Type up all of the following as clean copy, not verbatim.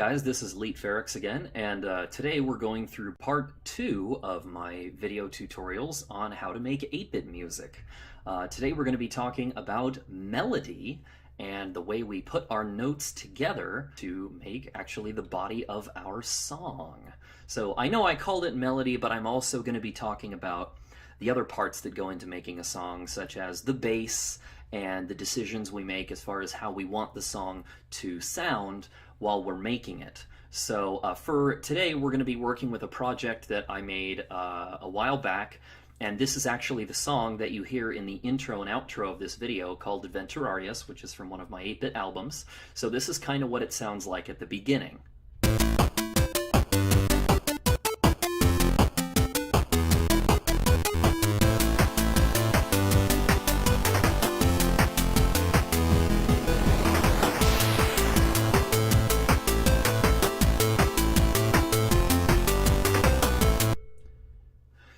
guys, this is EliteFerrex again, and today we're going through part 2 of my video tutorials on how to make 8-bit music. Today we're going to be talking about melody and the way we put our notes together to make actually the body of our song. So I know I called it melody, but I'm also going to be talking about the other parts that go into making a song, such as the bass and the decisions we make as far as how we want the song to sound while we're making it. So for today, we're going to be working with a project that I made a while back, and this is actually the song that you hear in the intro and outro of this video called Adventurarius, which is from one of my 8-bit albums. So this is kind of what it sounds like at the beginning.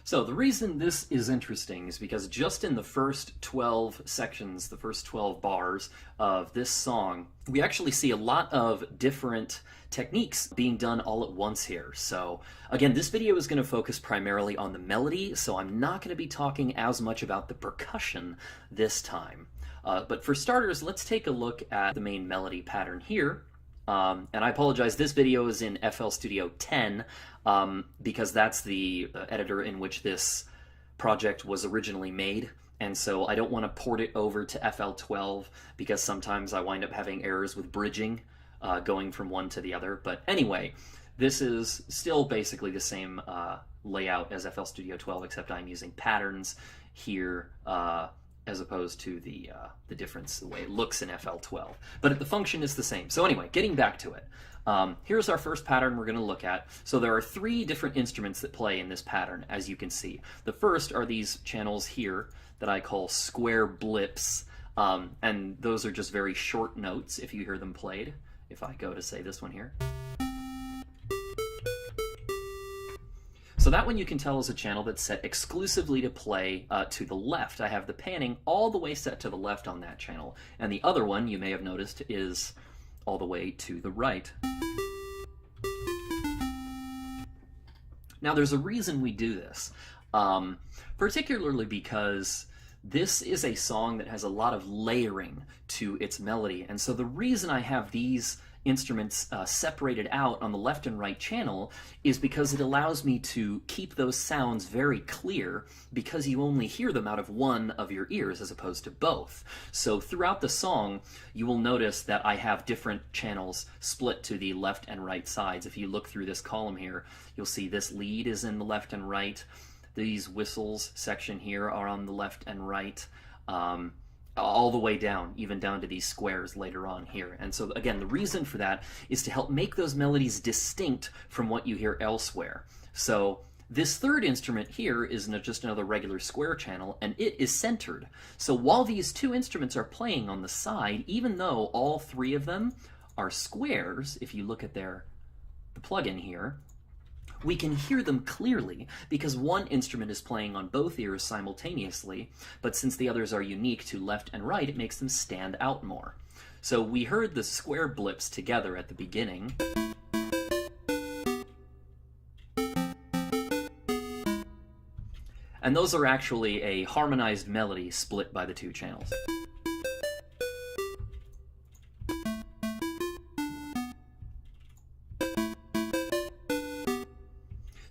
So the reason this is interesting is because just in the first 12 sections, the first 12 bars of this song, we actually see a lot of different techniques being done all at once here. So again, this video is going to focus primarily on the melody, so I'm not going to be talking as much about the percussion this time. But for starters, let's take a look at the main melody pattern here. And I apologize, this video is in FL Studio 10 because that's the editor in which this project was originally made. And so I don't want to port it over to FL 12 because sometimes I wind up having errors with bridging going from one to the other. But anyway, this is still basically the same layout as FL Studio 12, except I'm using patterns here as opposed to the difference, the way it looks in FL 12. But the function is the same. So anyway, getting back to it. Here's our first pattern we're going to look at. So there are 3 different instruments that play in this pattern, as you can see. The first are these channels here that I call square blips, and those are just very short notes if you hear them played. If I go to, say, this one here. So that one you can tell is a channel that's set exclusively to play to the left. I have the panning all the way set to the left on that channel. And the other one, you may have noticed, is all the way to the right. Now there's a reason we do this, particularly because this is a song that has a lot of layering to its melody. And so the reason I have these instruments separated out on the left and right channel is because it allows me to keep those sounds very clear, because you only hear them out of one of your ears as opposed to both. So throughout the song, you will notice that I have different channels split to the left and right sides. If you look through this column here, you'll see this lead is in the left and right. These whistles section here are on the left and right. All the way down, even down to these squares later on here. And so again, the reason for that is to help make those melodies distinct from what you hear elsewhere. So this third instrument here is just another regular square channel, and it is centered. So while these 2 instruments are playing on the side, even though all 3 of them are squares, if you look at the plugin here, we can hear them clearly because one instrument is playing on both ears simultaneously, but since the others are unique to left and right, it makes them stand out more. So we heard the square blips together at the beginning. And those are actually a harmonized melody split by the 2 channels.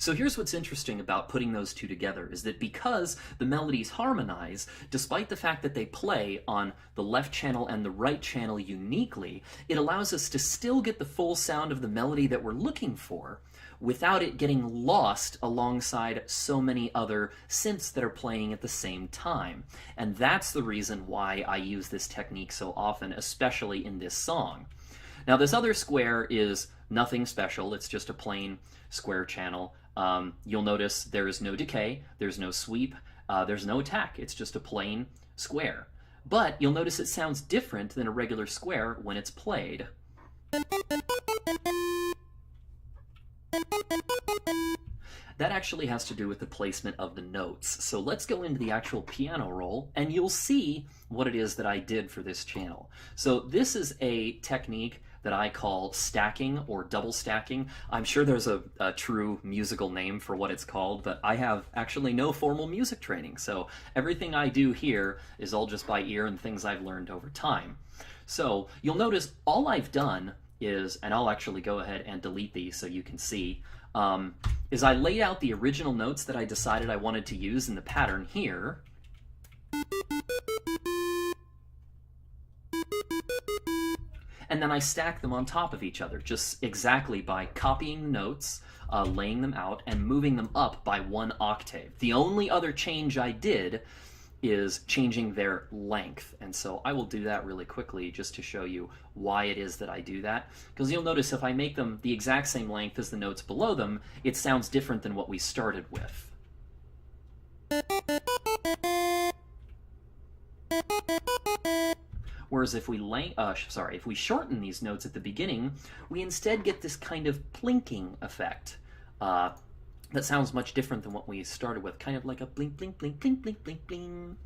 So here's what's interesting about putting those 2 together, is that because the melodies harmonize, despite the fact that they play on the left channel and the right channel uniquely, it allows us to still get the full sound of the melody that we're looking for without it getting lost alongside so many other synths that are playing at the same time. And that's the reason why I use this technique so often, especially in this song. Now this other square is nothing special, it's just a plain square channel. You'll notice there is no decay, there's no sweep, there's no attack, it's just a plain square. But you'll notice it sounds different than a regular square when it's played. That actually has to do with the placement of the notes. So let's go into the actual piano roll and you'll see what it is that I did for this channel. So this is a technique that that I call stacking or double stacking. I'm sure there's a true musical name for what it's called, but I have actually no formal music training, so everything I do here is all just by ear and things I've learned over time. So you'll notice all I've done is, and I'll actually go ahead and delete these so you can see, is I laid out the original notes that I decided I wanted to use in the pattern here. And then I stack them on top of each other, just exactly by copying notes, laying them out, and moving them up by 1 octave. The only other change I did is changing their length, and so I will do that really quickly just to show you why it is that I do that, because you'll notice if I make them the exact same length as the notes below them, it sounds different than what we started with. Whereas if we shorten these notes at the beginning, we instead get this kind of plinking effect that sounds much different than what we started with, kind of like a blink, blink, blink, blink, blink, blink, bling,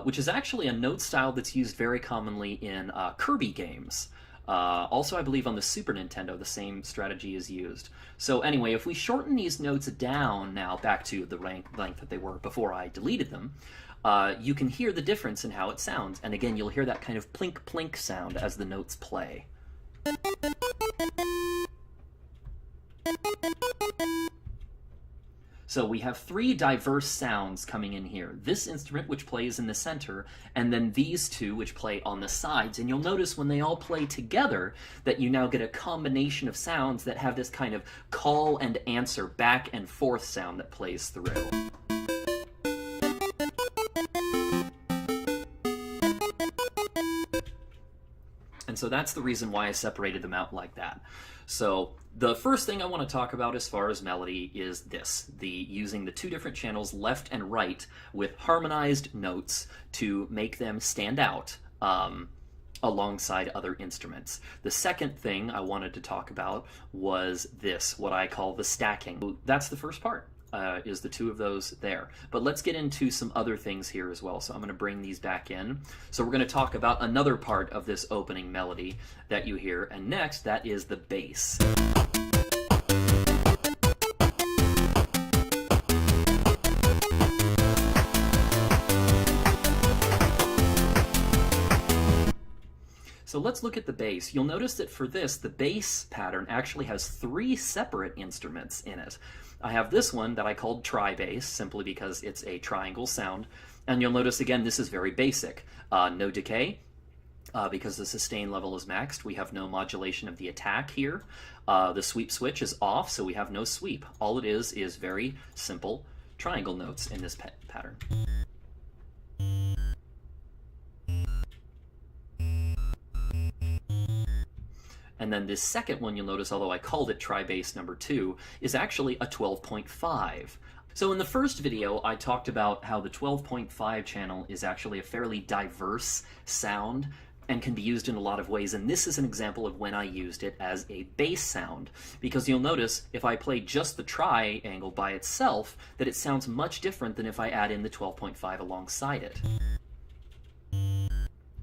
which is actually a note style that's used very commonly in Kirby games. Also, I believe on the Super Nintendo, the same strategy is used. So anyway, if we shorten these notes down now back to the length that they were before I deleted them, you can hear the difference in how it sounds. And again, you'll hear that kind of plink plink sound as the notes play. So we have 3 diverse sounds coming in here. This instrument, which plays in the center, and then these 2, which play on the sides. And you'll notice when they all play together that you now get a combination of sounds that have this kind of call and answer, back and forth sound that plays through. And so that's the reason why I separated them out like that. So the first thing I want to talk about as far as melody is this, using the 2 different channels left and right with harmonized notes to make them stand out alongside other instruments. The second thing I wanted to talk about was this, what I call the stacking. That's the first part. Is the 2 of those there. But let's get into some other things here as well. So I'm going to bring these back in. So we're going to talk about another part of this opening melody that you hear, and next, that is the bass. So let's look at the bass. You'll notice that for this, the bass pattern actually has 3 separate instruments in it. I have this one that I called tri-bass, simply because it's a triangle sound. And you'll notice, again, this is very basic. No decay, because the sustain level is maxed. We have no modulation of the attack here. The sweep switch is off, so we have no sweep. All it is very simple triangle notes in this pattern. And then this second one, you'll notice, although I called it tri-bass number 2, is actually a 12.5. So in the first video, I talked about how the 12.5 channel is actually a fairly diverse sound and can be used in a lot of ways, and this is an example of when I used it as a bass sound, because you'll notice if I play just the triangle by itself that it sounds much different than if I add in the 12.5 alongside it.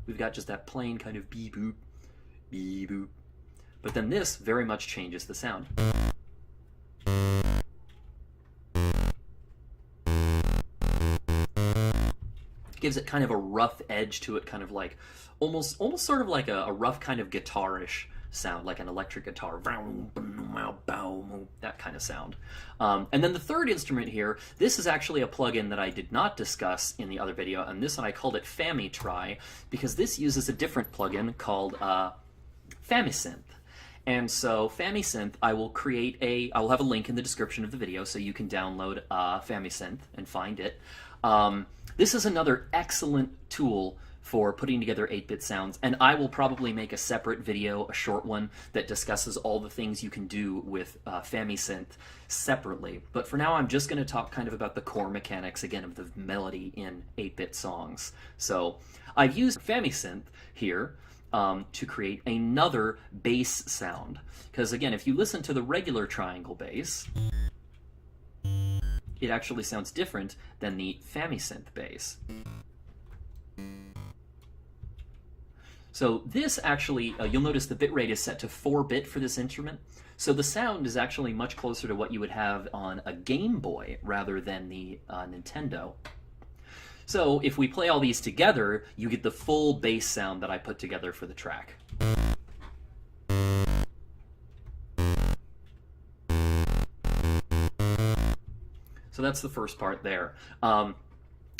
We've got just that plain kind of beep-boop, beep-boop. But then this very much changes the sound. It gives it kind of a rough edge to it, kind of like, almost sort of like a rough kind of guitar-ish sound, like an electric guitar. That kind of sound. And then the third instrument here, this is actually a plugin that I did not discuss in the other video, and this one I called it FamiTry, because this uses a different plugin called FamiSynth. And so FamiSynth, I will have a link in the description of the video so you can download FamiSynth and find it. This is another excellent tool for putting together 8-bit sounds, and I will probably make a separate video, a short one, that discusses all the things you can do with FamiSynth separately. But for now, I'm just going to talk kind of about the core mechanics, again, of the melody in 8-bit songs. So I've used FamiSynth here to create another bass sound. Because again, if you listen to the regular triangle bass, it actually sounds different than the FamiSynth bass. So this actually, you'll notice the bitrate is set to 4-bit for this instrument. So the sound is actually much closer to what you would have on a Game Boy rather than the Nintendo. So if we play all these together, you get the full bass sound that I put together for the track. So that's the first part there.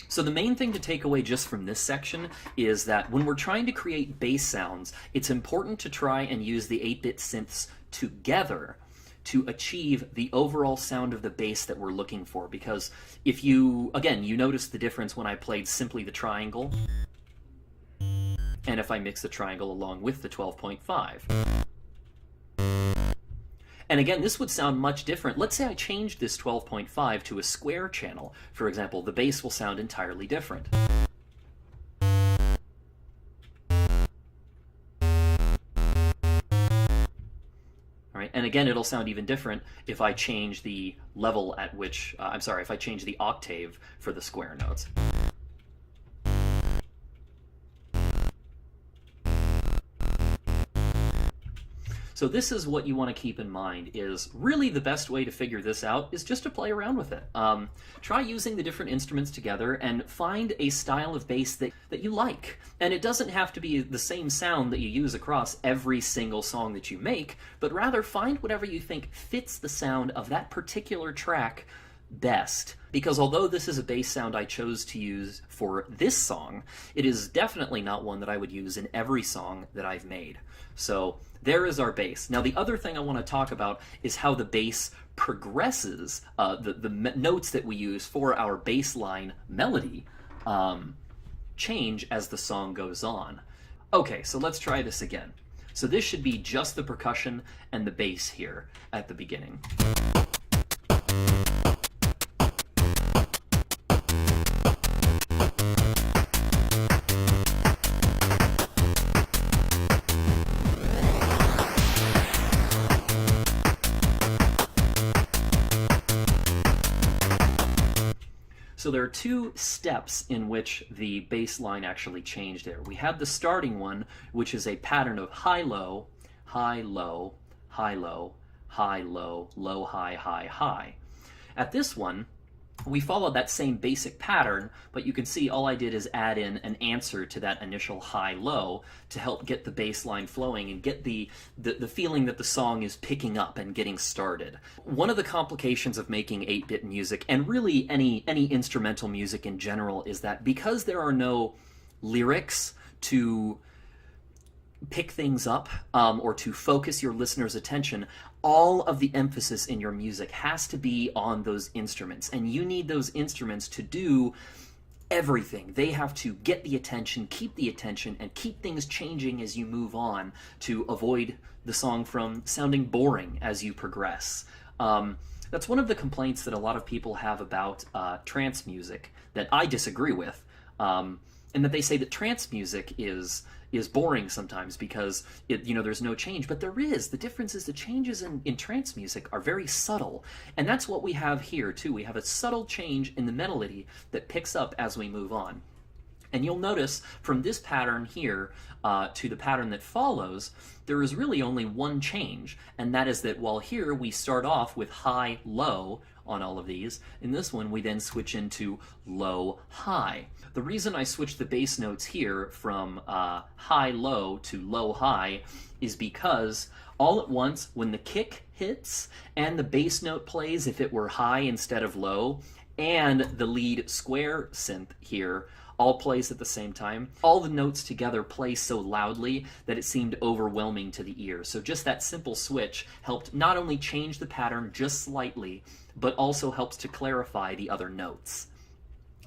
So the main thing to take away just from this section is that when we're trying to create bass sounds, it's important to try and use the 8-bit synths together to achieve the overall sound of the bass that we're looking for. Because if you, again, you notice the difference when I played simply the triangle, and if I mix the triangle along with the 12.5. And again, this would sound much different. Let's say I changed this 12.5 to a square channel, for example. The bass will sound entirely different. All right, and again, it'll sound even different if I change the level at which, if I change the octave for the square notes. So this is what you want to keep in mind, is really the best way to figure this out is just to play around with it. Try using the different instruments together and find a style of bass that you like. And it doesn't have to be the same sound that you use across every single song that you make, but rather find whatever you think fits the sound of that particular track best. Because although this is a bass sound I chose to use for this song, it is definitely not one that I would use in every song that I've made. So there is our bass. Now the other thing I want to talk about is how the bass progresses. The notes that we use for our bass line melody change as the song goes on. Okay, so let's try this again. So this should be just the percussion and the bass here at the beginning. So there are two steps in which the bass line actually changed there. We had the starting one, which is a pattern of high-low, high-low, high-low, high-low, low-high, high-high. At this one, we followed that same basic pattern, but you can see all I did is add in an answer to that initial high-low to help get the bass line flowing and get the feeling that the song is picking up and getting started. One of the complications of making 8-bit music, and really any instrumental music in general, is that because there are no lyrics to pick things up or to focus your listener's attention, all of the emphasis in your music has to be on those instruments, and you need those instruments to do everything. They have to get the attention, keep the attention, and keep things changing as you move on to avoid the song from sounding boring as you progress. That's one of the complaints that a lot of people have about trance music that I disagree with, and that they say that trance music is boring sometimes because there's no change, but there is. The difference is the changes in trance music are very subtle, and that's what we have here too. We have a subtle change in the melody that picks up as we move on. And you'll notice from this pattern here to the pattern that follows, there is really only one change, and that is that while here we start off with high-low on all of these, in this one we then switch into low-high. The reason I switched the bass notes here from high-low to low-high is because all at once, when the kick hits and the bass note plays, if it were high instead of low, and the lead square synth here all plays at the same time, all the notes together play so loudly that it seemed overwhelming to the ear. So just that simple switch helped not only change the pattern just slightly, but also helps to clarify the other notes.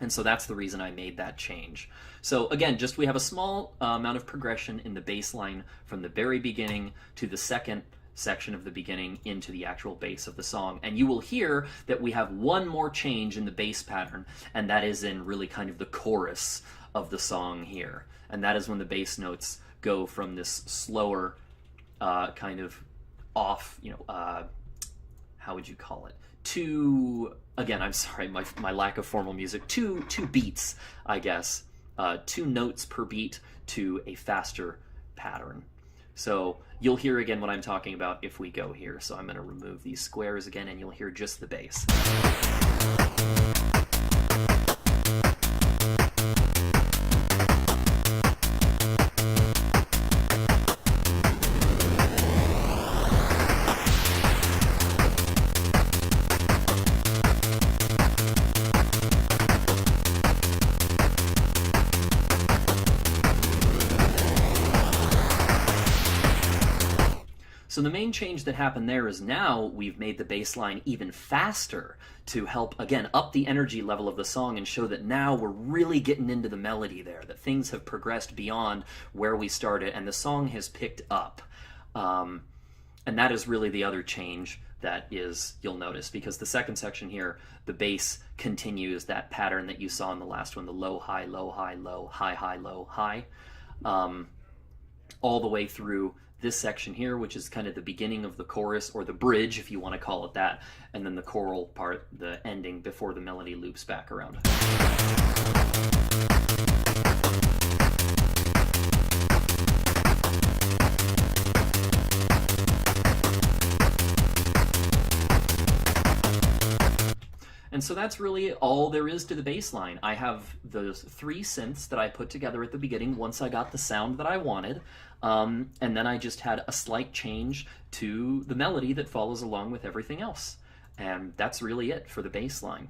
And so that's the reason I made that change. So again, we have a small amount of progression in the bass line from the very beginning to the second section of the beginning into the actual bass of the song. And you will hear that we have one more change in the bass pattern, and that is in really kind of the chorus of the song here. And that is when the bass notes go from this slower kind of off, how would you call it? Again, I'm sorry, my lack of formal music, two beats, I guess, 2 notes per beat to a faster pattern. So you'll hear again what I'm talking about if we go here. So I'm going to remove these squares again, and you'll hear just the bass. So the main change that happened there is now we've made the bass line even faster to help, again, up the energy level of the song and show that now we're really getting into the melody there, that things have progressed beyond where we started and the song has picked up. And that is really the other change that is, you'll notice, because the second section here, the bass continues that pattern that you saw in the last one, the low, high, low, high, low, high, high, low, high, all the way through this section here, which is kind of the beginning of the chorus, or the bridge, if you want to call it that, and then the choral part, the ending, before the melody loops back around. And so that's really all there is to the bass line. I have those 3 synths that I put together at the beginning once I got the sound that I wanted, and then I just had a slight change to the melody that follows along with everything else. And that's really it for the bass line.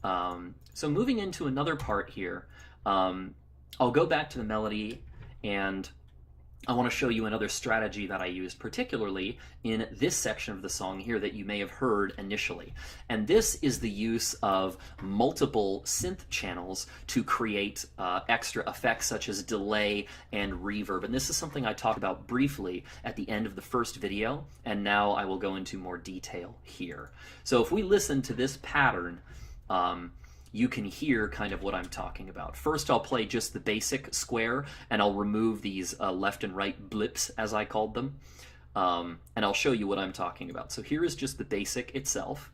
So moving into another part here, I'll go back to the melody, and I want to show you another strategy that I used particularly in this section of the song here that you may have heard initially. And this is the use of multiple synth channels to create extra effects such as delay and reverb. And this is something I talked about briefly at the end of the first video, and now I will go into more detail here. So if we listen to this pattern, you can hear kind of what I'm talking about. First, I'll play just the basic square, and I'll remove these left and right blips, as I called them, and I'll show you what I'm talking about. So here is just the basic itself.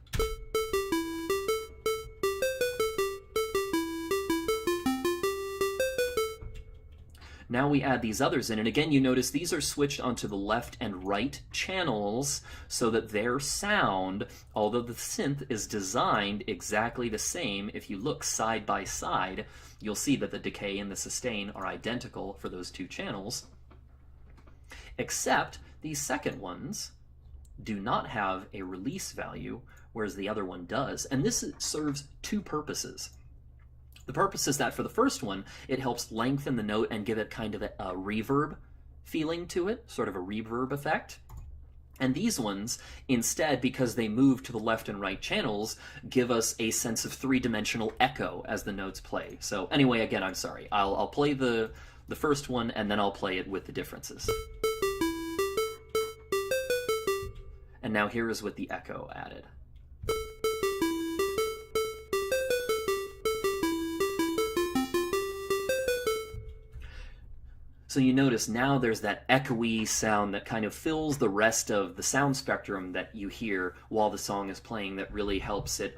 Now we add these others in, and again you notice these are switched onto the left and right channels so that their sound, although the synth is designed exactly the same, if you look side by side, you'll see that the decay and the sustain are identical for those 2 channels, except these second ones do not have a release value, whereas the other one does. And this serves 2 purposes. The purpose is that for the first one, it helps lengthen the note and give it kind of a reverb feeling to it, sort of a reverb effect. And these ones, instead, because they move to the left and right channels, give us a sense of 3-dimensional echo as the notes play. So anyway, again, I'm sorry. I'll play the first one, and then I'll play it with the differences. And now here is with the echo added. So you notice now there's that echoey sound that kind of fills the rest of the sound spectrum that you hear while the song is playing, that really helps it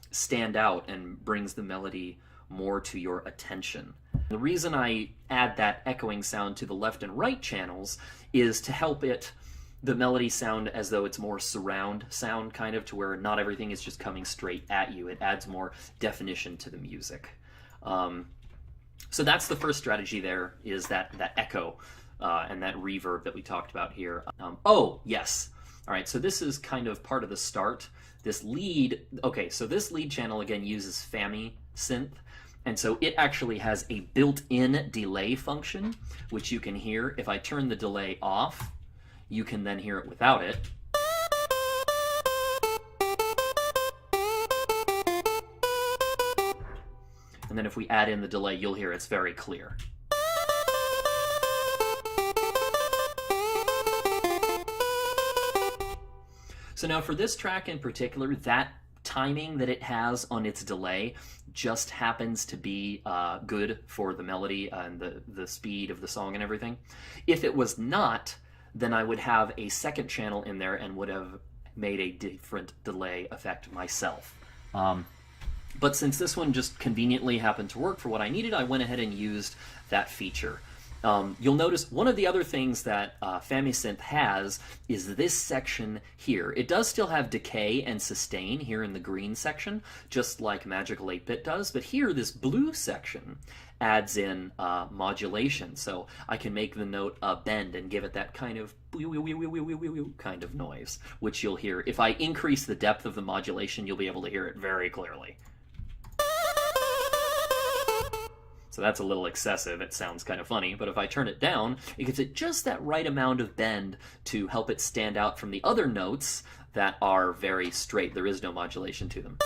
stand out and brings the melody more to your attention. The reason I add that echoing sound to the left and right channels is to help the melody sound as though it's more surround sound, kind of, to where not everything is just coming straight at you. It adds more definition to the music. So that's the first strategy there, is that echo and that reverb that we talked about here. Oh, yes. All right, so this is kind of part of the start. This lead, okay, so this lead channel, again, uses FamiSynth, and so it actually has a built-in delay function, which you can hear. If I turn the delay off, you can then hear it without it. And then if we add in the delay, you'll hear it's very clear. So now for this track in particular, that timing that it has on its delay just happens to be good for the melody and the speed of the song and everything. If it was not, then I would have a second channel in there and would have made a different delay effect myself. But since this one just conveniently happened to work for what I needed, I went ahead and used that feature. You'll notice one of the other things that FamiSynth has is this section here. It does still have decay and sustain here in the green section, just like Magical 8-Bit does, but here this blue section adds in modulation, so I can make the note bend and give it that kind of kind of noise, which you'll hear. If I increase the depth of the modulation, you'll be able to hear it very clearly. So that's a little excessive, it sounds kind of funny, but if I turn it down, it gives it just that right amount of bend to help it stand out from the other notes that are very straight. There is no modulation to them.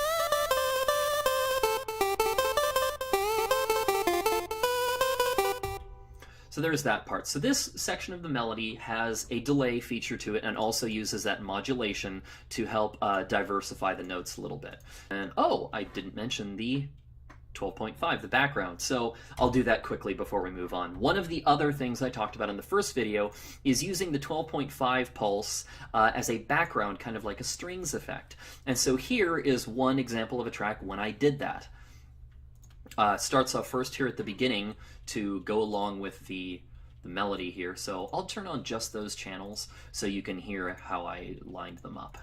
So there's that part. So this section of the melody has a delay feature to it and also uses that modulation to help diversify the notes a little bit. And oh, I didn't mention the 12.5, the background. So I'll do that quickly before we move on. One of the other things I talked about in the first video is using the 12.5 pulse as a background, kind of like a strings effect. And so here is one example of a track when I did that. Starts off first here at the beginning to go along with the melody here. So I'll turn on just those channels so you can hear how I lined them up.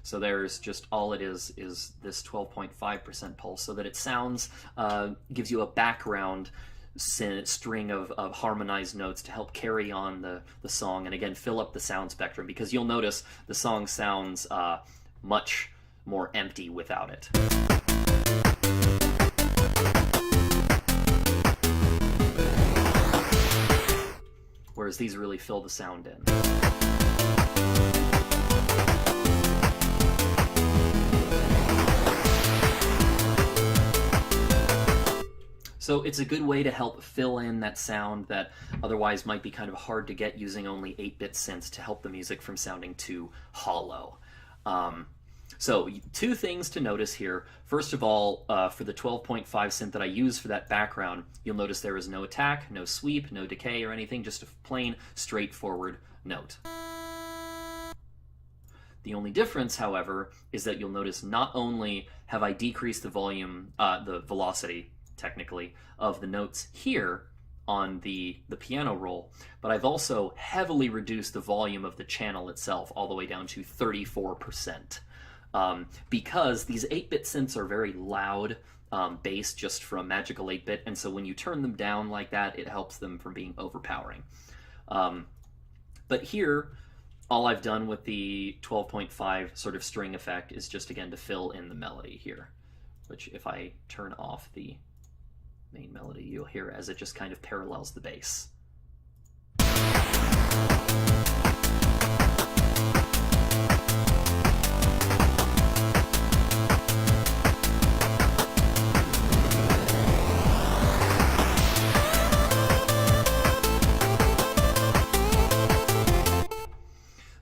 So there's just all it is this 12.5% pulse, so that it sounds, gives you a background string of harmonized notes to help carry on the song, and again fill up the sound spectrum, because you'll notice the song sounds much more empty without it. Whereas these really fill the sound in. So it's a good way to help fill in that sound that otherwise might be kind of hard to get using only 8-bit synths to help the music from sounding too hollow. So two things to notice here. First of all, for the 12.5 synth that I use for that background, you'll notice there is no attack, no sweep, no decay or anything, just a plain straightforward note. The only difference, however, is that you'll notice not only have I decreased the volume, the velocity, technically, of the notes here on the piano roll, but I've also heavily reduced the volume of the channel itself all the way down to 34%. Because these 8-bit synths are very loud bass just from Magical 8-bit, and so when you turn them down like that, it helps them from being overpowering. But here, all I've done with the 12.5 sort of string effect is just, again, to fill in the melody here, which if I turn off the main melody, you'll hear as it just kind of parallels the bass.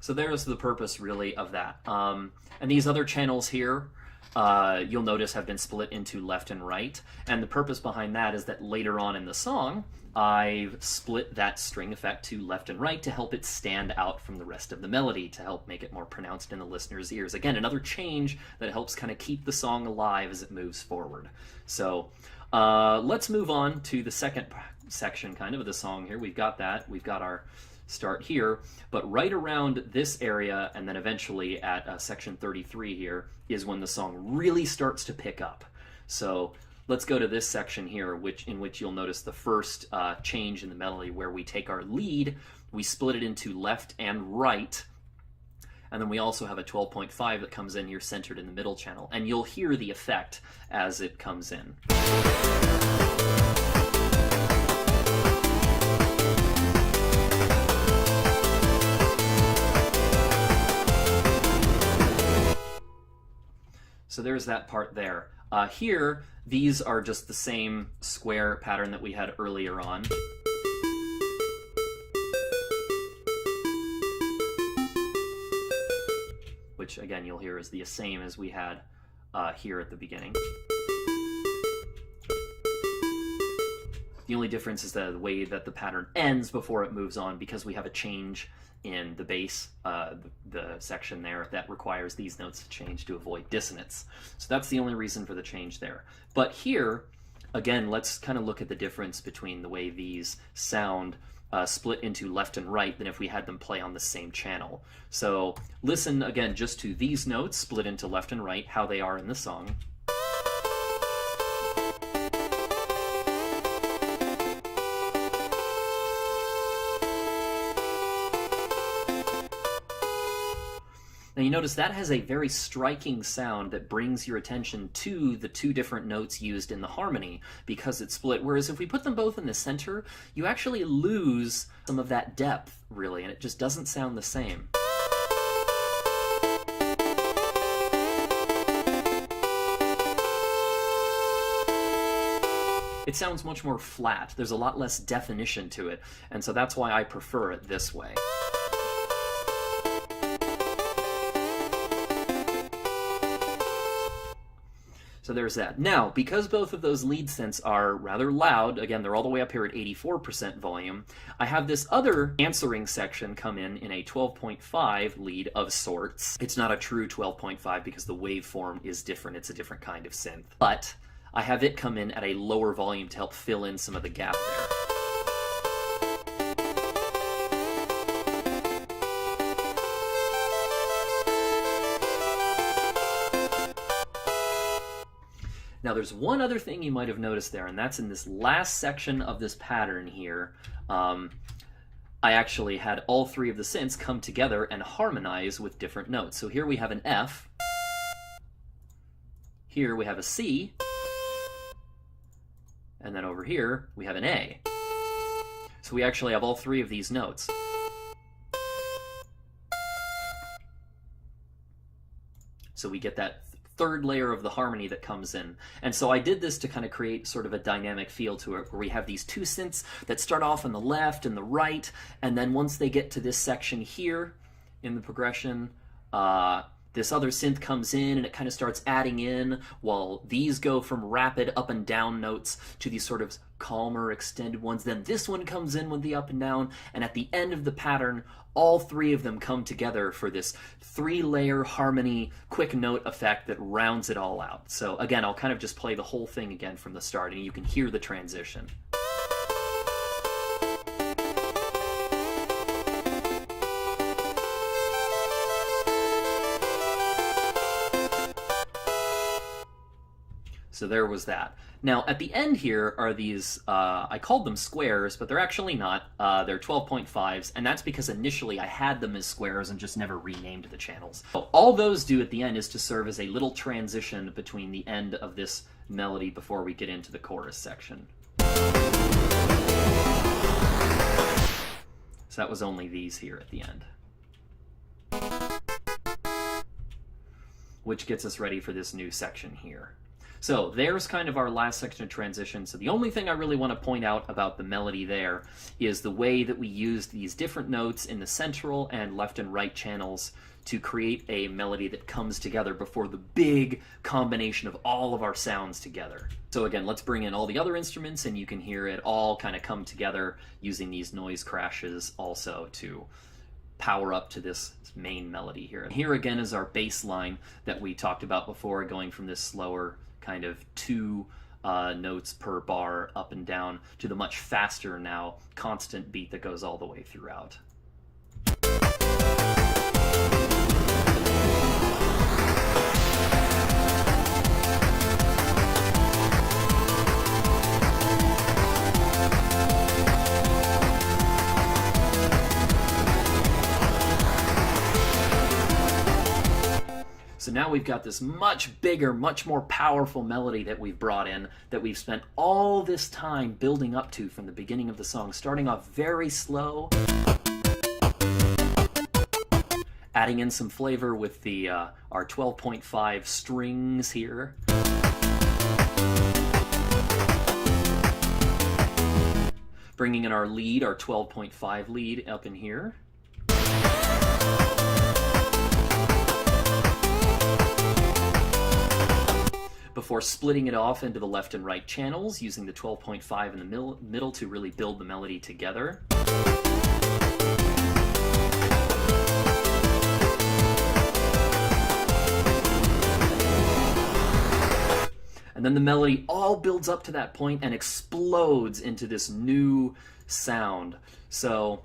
So there's the purpose, really, of that. And these other channels here, you'll notice have been split into left and right. And the purpose behind that is that later on in the song, I've split that string effect to left and right to help it stand out from the rest of the melody, to help make it more pronounced in the listener's ears. Again, another change that helps kind of keep the song alive as it moves forward. So let's move on to the second section kind of the song here. We've got that. We've got our start here, but right around this area and then eventually at section 33 here is when the song really starts to pick up. So let's go to this section here, in which you'll notice the first change in the melody, where we take our lead, we split it into left and right, and then we also have a 12.5 that comes in here centered in the middle channel, and you'll hear the effect as it comes in. So there's that part there. Here, these are just the same square pattern that we had earlier on. Which, again, you'll hear is the same as we had here at the beginning. The only difference is the way that the pattern ends before it moves on, because we have a change in the bass, the section there, that requires these notes to change to avoid dissonance. So that's the only reason for the change there. But here, again, let's kind of look at the difference between the way these sound split into left and right than if we had them play on the same channel. So listen again just to these notes split into left and right, how they are in the song. Now you notice that has a very striking sound that brings your attention to the two different notes used in the harmony because it's split, whereas if we put them both in the center, you actually lose some of that depth, really, and it just doesn't sound the same. It sounds much more flat. There's a lot less definition to it, and so that's why I prefer it this way. So there's that. Now, because both of those lead synths are rather loud, again, they're all the way up here at 84% volume, I have this other answering section come in a 12.5 lead of sorts. It's not a true 12.5 because the waveform is different. It's a different kind of synth. But I have it come in at a lower volume to help fill in some of the gap there. Now there's one other thing you might have noticed there, and that's in this last section of this pattern here. I actually had all three of the synths come together and harmonize with different notes. So here we have an F, here we have a C, and then over here we have an A. So we actually have all three of these notes. So we get that third layer of the harmony that comes in. And so I did this to kind of create sort of a dynamic feel to it, where we have these two synths that start off on the left and the right, and then once they get to this section here in the progression, this other synth comes in and it kind of starts adding in, while these go from rapid up and down notes to these sort of calmer extended ones. Then this one comes in with the up and down, and at the end of the pattern, all three of them come together for this three-layer harmony quick note effect that rounds it all out. So again, I'll kind of just play the whole thing again from the start, and you can hear the transition. So there was that. Now, at the end here are these, I called them squares, but they're actually not. They're 12.5s, and that's because initially I had them as squares and just never renamed the channels. So all those do at the end is to serve as a little transition between the end of this melody before we get into the chorus section. So that was only these here at the end, which gets us ready for this new section here. So there's kind of our last section of transition. So the only thing I really want to point out about the melody there is the way that we used these different notes in the central and left and right channels to create a melody that comes together before the big combination of all of our sounds together. So again, let's bring in all the other instruments and you can hear it all kind of come together using these noise crashes also to power up to this main melody here. And here again is our bass line that we talked about before, going from this slower kind of two notes per bar up and down to the much faster now constant beat that goes all the way throughout. So now we've got this much bigger, much more powerful melody that we've brought in, that we've spent all this time building up to from the beginning of the song, starting off very slow, adding in some flavor with the our 12.5 strings here, bringing in our lead, our 12.5 lead up in here. before splitting it off into the left and right channels, using the 12.5 in the middle to really build the melody together. And then the melody all builds up to that point and explodes into this new sound. So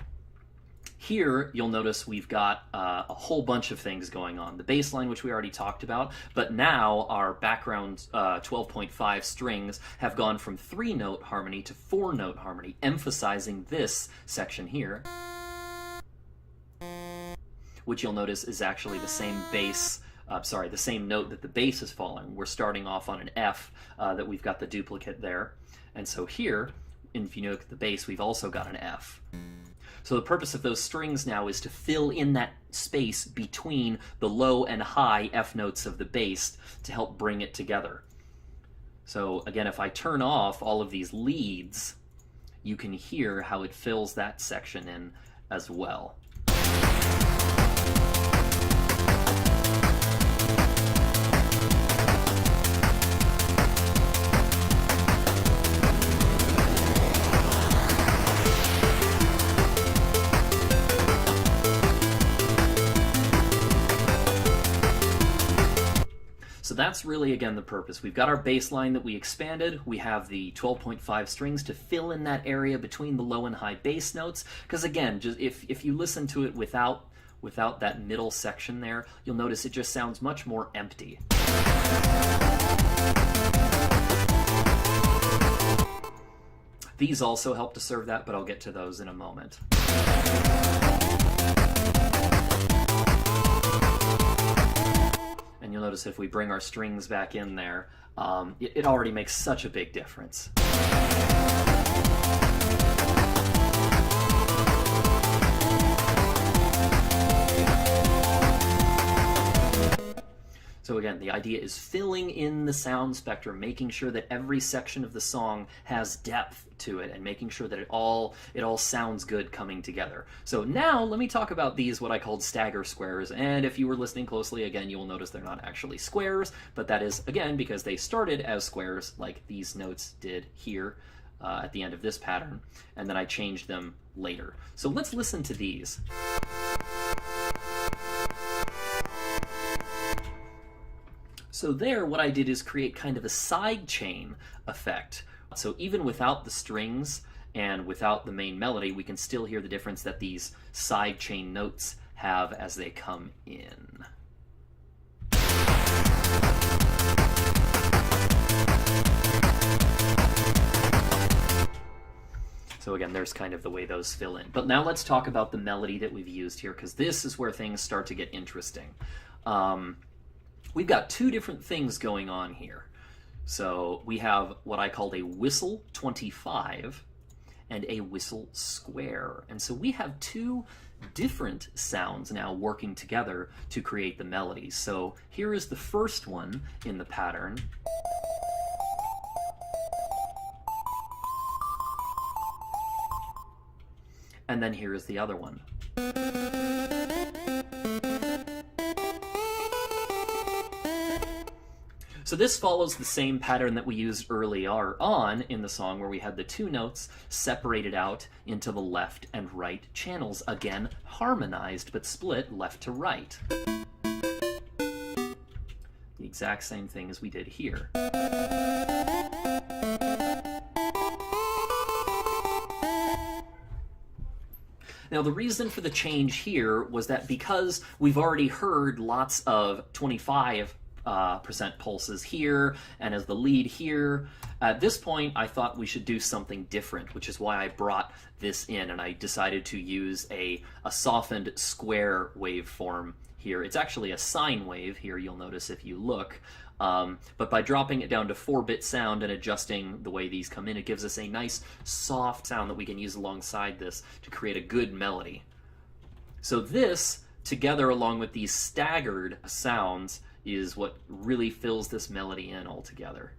here, you'll notice we've got a whole bunch of things going on. The bass line, which we already talked about, but now our background 12.5 strings have gone from 3-note harmony to 4-note harmony, emphasizing this section here, which you'll notice is actually the same bass, the same note that the bass is falling. We're starting off on an F, that we've got the duplicate there. And so here, if you look at the bass, we've also got an F. So the purpose of those strings now is to fill in that space between the low and high F notes of the bass to help bring it together. So again, if I turn off all of these leads, you can hear how it fills that section in as well. So that's really, again, the purpose. We've got our bass line that we expanded. We have the 12.5 strings to fill in that area between the low and high bass notes. Because again, just if you listen to it without that middle section there, you'll notice it just sounds much more empty. These also help to serve that, but I'll get to those in a moment. And you'll notice if we bring our strings back in there, it already makes such a big difference. So again, the idea is filling in the sound spectrum, making sure that every section of the song has depth to it, and making sure that it all sounds good coming together. So now let me talk about these, what I called stagger squares. And if you were listening closely, again, you will notice they're not actually squares, but that is, again, because they started as squares like these notes did here at the end of this pattern, and then I changed them later. So let's listen to these. So there, what I did is create kind of a side chain effect. So even without the strings and without the main melody, we can still hear the difference that these side chain notes have as they come in. So again, there's kind of the way those fill in. But now let's talk about the melody that we've used here, because this is where things start to get interesting. We've got two different things going on here. So we have what I called a whistle 25 and a whistle square. And so we have two different sounds now working together to create the melodies. So here is the first one in the pattern. And then here is the other one. So this follows the same pattern that we used earlier on in the song, where we had the two notes separated out into the left and right channels, again harmonized but split left to right. The exact same thing as we did here. Now the reason for the change here was that because we've already heard lots of 25% pulses here and as the lead here, at this point I thought we should do something different, which is why I brought this in, and I decided to use a softened square waveform here. It's actually a sine wave here, you'll notice if you look. But by dropping it down to 4-bit sound and adjusting the way these come in, it gives us a nice soft sound that we can use alongside this to create a good melody. So this, together along with these staggered sounds, is what really fills this melody in altogether.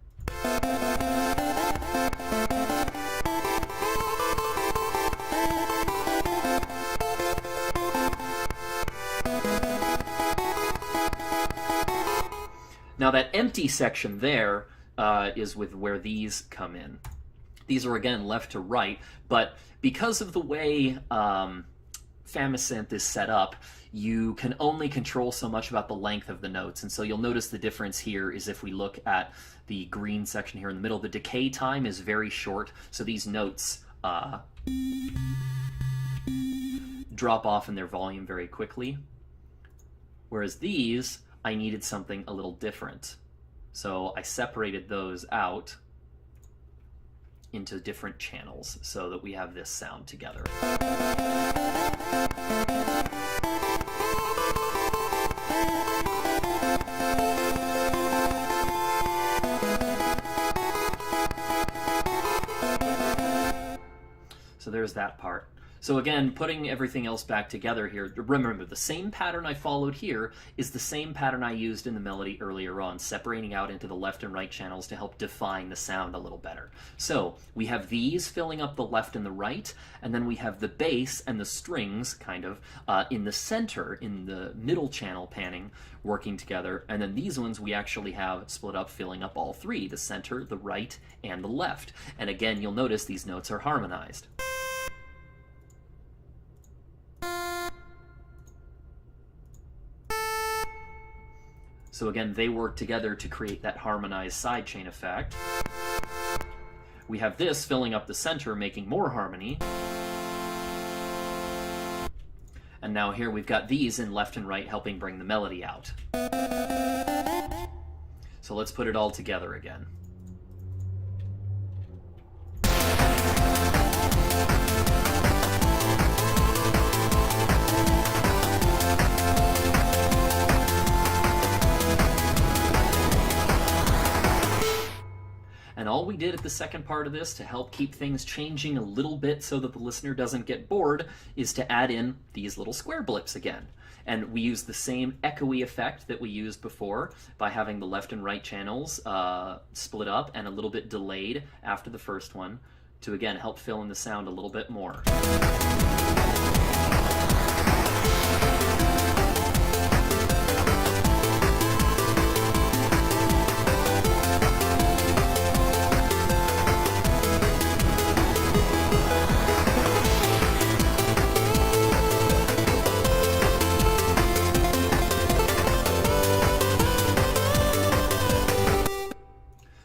Now that empty section there is with where these come in. These are, again, left to right, but because of the way FamiSynth is set up, you can only control so much about the length of the notes. And so you'll notice the difference here is if we look at the green section here in the middle, the decay time is very short, so these notes drop off in their volume very quickly. Whereas these, I needed something a little different. So I separated those out into different channels so that we have this sound together. So there's that part. So again, putting everything else back together here, remember the same pattern I followed here is the same pattern I used in the melody earlier on, separating out into the left and right channels to help define the sound a little better. So we have these filling up the left and the right, and then we have the bass and the strings kind of in the center, in the middle channel panning, working together, and then these ones we actually have split up, filling up all three, the center, the right, and the left. And again, you'll notice these notes are harmonized. So again, they work together to create that harmonized sidechain effect. We have this filling up the center, making more harmony. And now here we've got these in left and right helping bring the melody out. So let's put it all together again. And all we did at the second part of this to help keep things changing a little bit so that the listener doesn't get bored is to add in these little square blips again. And we use the same echoey effect that we used before by having the left and right channels split up and a little bit delayed after the first one to again help fill in the sound a little bit more.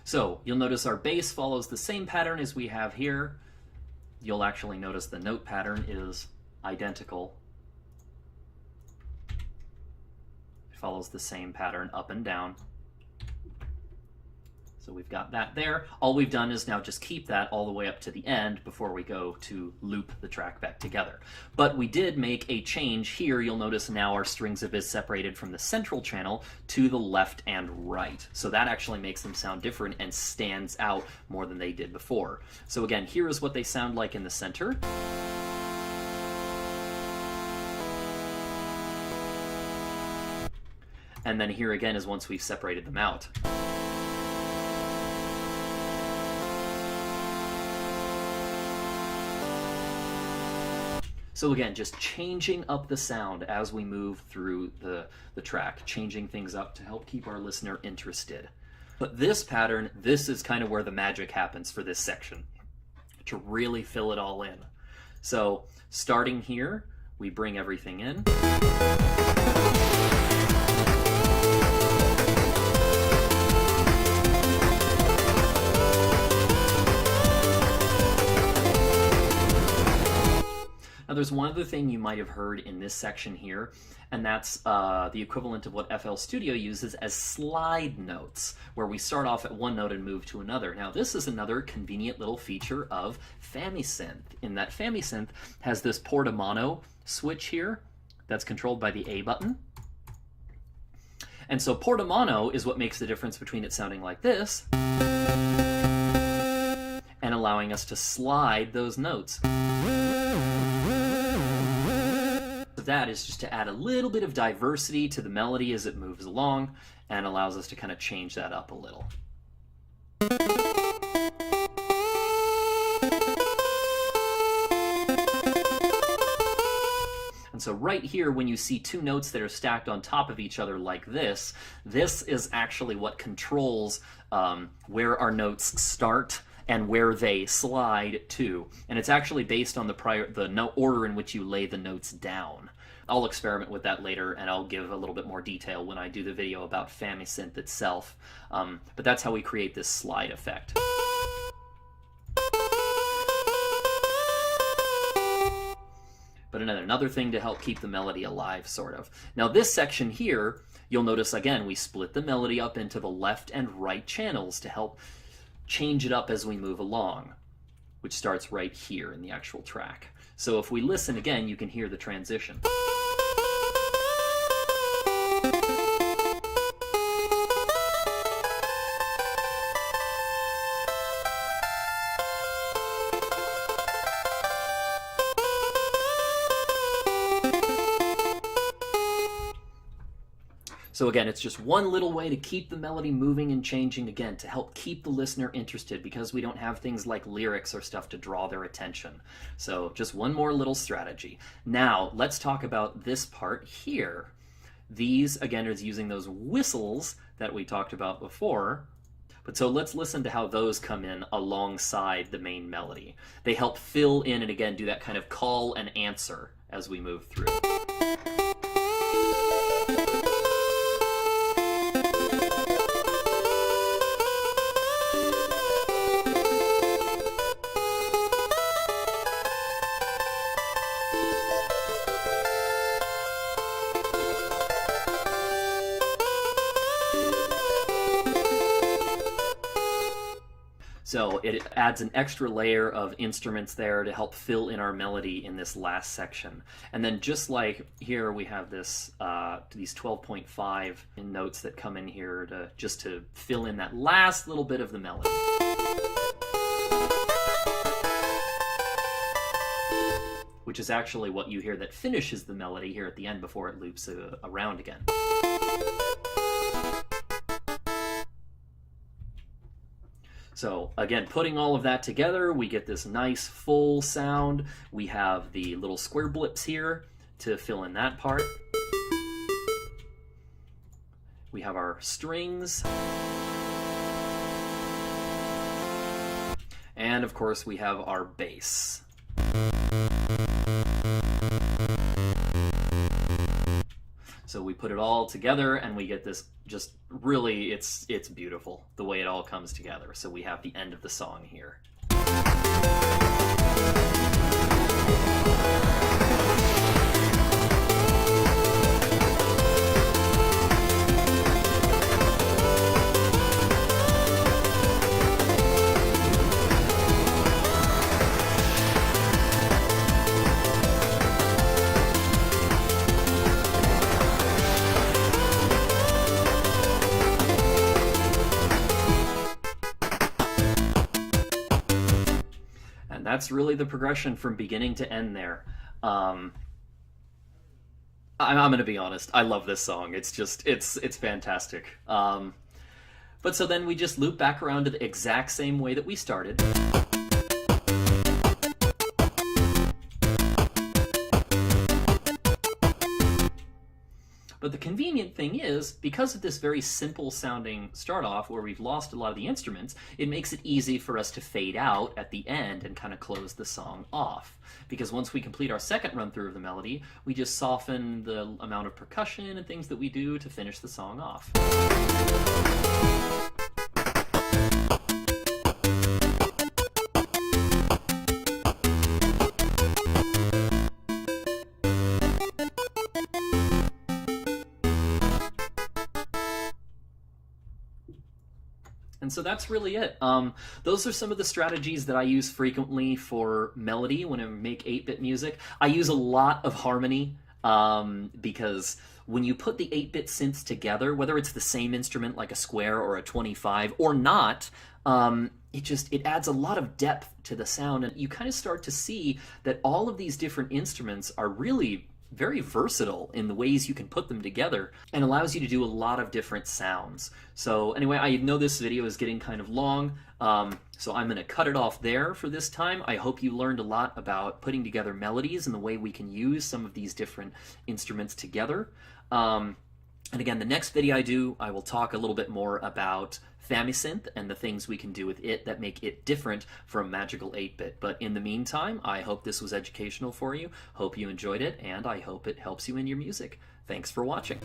So you'll notice our bass follows the same pattern as we have here. You'll actually notice the note pattern is identical. It follows the same pattern up and down. So we've got that there. All we've done is now just keep that all the way up to the end before we go to loop the track back together. But we did make a change here. You'll notice now our strings have been separated from the central channel to the left and right. So that actually makes them sound different and stands out more than they did before. So again, here is what they sound like in the center. And then here again is once we've separated them out. So again, just changing up the sound as we move through the track, changing things up to help keep our listener interested. But this pattern, this is kind of where the magic happens for this section, to really fill it all in. So starting here, we bring everything in. Now there's one other thing you might have heard in this section here, and that's the equivalent of what FL Studio uses as slide notes, where we start off at one note and move to another. Now this is another convenient little feature of FamiSynth, in that FamiSynth has this portamano switch here that's controlled by the A button. And so portamano is what makes the difference between it sounding like this and allowing us to slide those notes. That is just to add a little bit of diversity to the melody as it moves along and allows us to kind of change that up a little. And so right here, when you see two notes that are stacked on top of each other like this is actually what controls where our notes start and where they slide to. And it's actually based on the note order in which you lay the notes down. I'll experiment with that later, and I'll give a little bit more detail when I do the video about FamiSynth itself. But that's how we create this slide effect. But another thing to help keep the melody alive, sort of. Now this section here, you'll notice again, we split the melody up into the left and right channels to help change it up as we move along, which starts right here in the actual track. So if we listen again, you can hear the transition. So again, it's just one little way to keep the melody moving and changing, again, to help keep the listener interested, because we don't have things like lyrics or stuff to draw their attention. So just one more little strategy. Now, let's talk about this part here. These, again, is using those whistles that we talked about before. But so let's listen to how those come in alongside the main melody. They help fill in and, again, do that kind of call and answer as we move through. So it adds an extra layer of instruments there to help fill in our melody in this last section. And then just like here, we have this these 12.5 notes that come in here to fill in that last little bit of the melody. Which is actually what you hear that finishes the melody here at the end before it loops around again. So again, putting all of that together, we get this nice full sound. We have the little square blips here to fill in that part. We have our strings. And of course, we have our bass. So we put it all together and we get this just really, it's beautiful the way it all comes together. So we have the end of the song here. That's really the progression from beginning to end there. I'm going to be honest. I love this song. It's just, it's fantastic. But so then we just loop back around to the exact same way that we started. But the convenient thing is, because of this very simple sounding start off where we've lost a lot of the instruments, it makes it easy for us to fade out at the end and kind of close the song off. Because once we complete our second run through of the melody, we just soften the amount of percussion and things that we do to finish the song off. And so that's really it. Those are some of the strategies that I use frequently for melody when I make 8-bit music. I use a lot of harmony because when you put the 8-bit synths together, whether it's the same instrument like a square or a 25 or not, it adds a lot of depth to the sound, and you kind of start to see that all of these different instruments are really very versatile in the ways you can put them together and allows you to do a lot of different sounds. So anyway, I know this video is getting kind of long, so I'm going to cut it off there for this time. I hope you learned a lot about putting together melodies and the way we can use some of these different instruments together. And again, the next video I will talk a little bit more about FamiSynth and the things we can do with it that make it different from Magical 8-bit. But in the meantime, I hope this was educational for you, hope you enjoyed it, and I hope it helps you in your music. Thanks for watching.